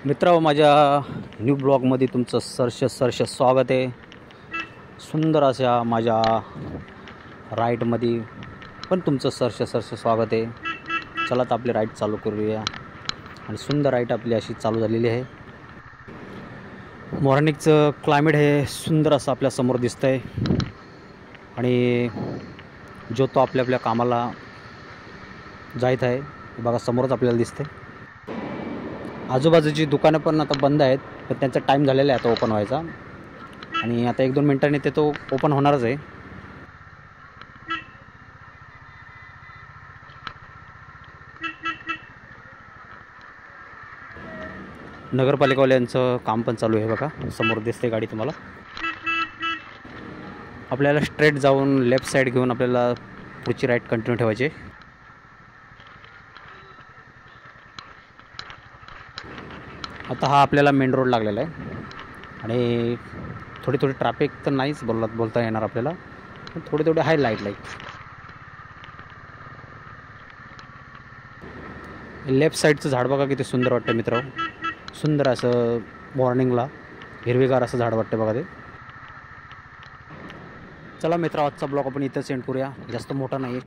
मित्रांनो, माझ्या न्यू ब्लॉगमध्ये तुमचं सहर्ष स्वागत आहे। सुंदर अशा माझ्या राईडमध्ये पण तुमचं सहर्ष स्वागत आहे। चला तर आपली राईड चालू करूया। आणि सुंदर राईड आपली अशी चालू झालेली आहे। मॉर्निंगचं क्लायमेट हे सुंदर असं आपल्या समोर दिसतंय आणि जो तो आपल्या कामाला जात आहे। बघा समोरच आपल्याला दिसते। आजूबाजूची दुकानं पण आता बंद आहेत, पण त्यांचा टाईम झालेला आहे आता ओपन व्हायचा आणि आता 1-2 मिनिटांनी ते तो ओपन होणारच आहे। नगरपालिकावाल्यांचं काम पण चालू आहे। बघा समोर दिसते गाडी तुम्हाला। आपल्याला स्ट्रेट जाऊन लेफ्ट साईड घेऊन आपल्याला पुढची राईड कंटिन्यू ठेवायची। आता हा आपल्याला मेन रोड लागलेला आहे आणि थोडी ट्रॅफिक तर नाहीच बोलता येणार आपल्याला, पण थोडी हाय लाईट लेफ्ट साईडचं झाड बघा किती सुंदर वाटतं मित्रांनो। सुंदर असं मॉर्निंगला हिरवीगार असं झाड वाटतं बघा ते। चला मित्रांनो, आजचा ब्लॉग आपण इथं सेंड करूया, जास्त मोठा नाही।